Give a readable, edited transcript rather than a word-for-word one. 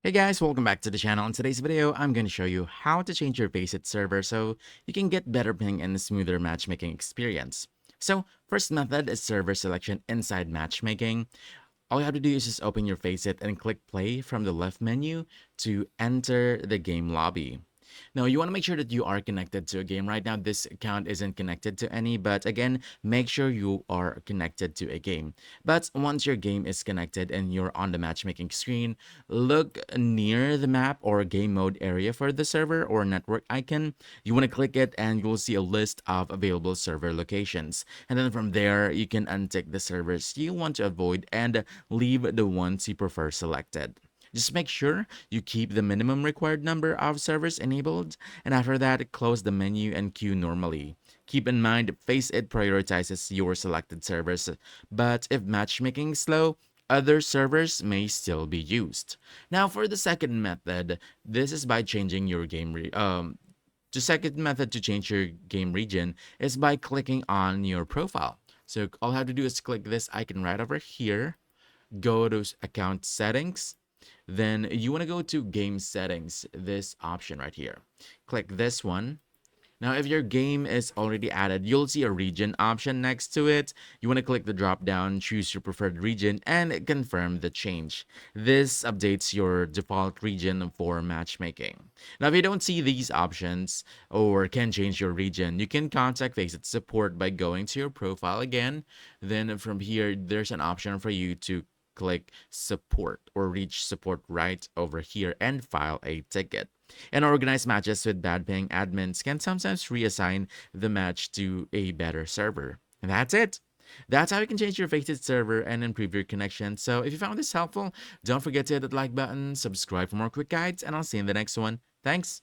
Hey guys, welcome back to the channel. In today's video, I'm going to show you how to change your Faceit server so you can get better ping and a smoother matchmaking experience. So, first method is server selection inside matchmaking. All you have to do is just open your Faceit and click play from the left menu to enter the game lobby. Now, you want to make sure that you are connected to a game. Right now, this account isn't connected to any, but again, make sure you are connected to a game. But once your game is connected and you're on the matchmaking screen, look near the map or game mode area for the server or network icon. You want to click it and you'll see a list of available server locations. And then from there, you can untick the servers you want to avoid and leave the ones you prefer selected. Just make sure you keep the minimum required number of servers enabled, and after that, close the menu and queue normally. Keep in mind, Faceit prioritizes your selected servers, but if matchmaking is slow, other servers may still be used. Now, for the second method, this is by changing your the second method to change your game region is by clicking on your profile. So all you have to do is click this icon right over here, go to account settings, then you want to go to game settings, this option right here. Click this one. Now, if your game is already added, you'll see a region option next to it. You want to click the drop down, choose your preferred region, and confirm the change. This updates your default region for matchmaking. Now, if you don't see these options or can change your region, you can contact Faceit support by going to your profile again. Then from here, there's an option for you to click support or reach support right over here and file a ticket. And organized matches with bad paying admins can sometimes reassign the match to a better server. And that's it. That's how you can change your Faceit server and improve your connection. So if you found this helpful, don't forget to hit that like button, subscribe for more quick guides, and I'll see you in the next one. Thanks.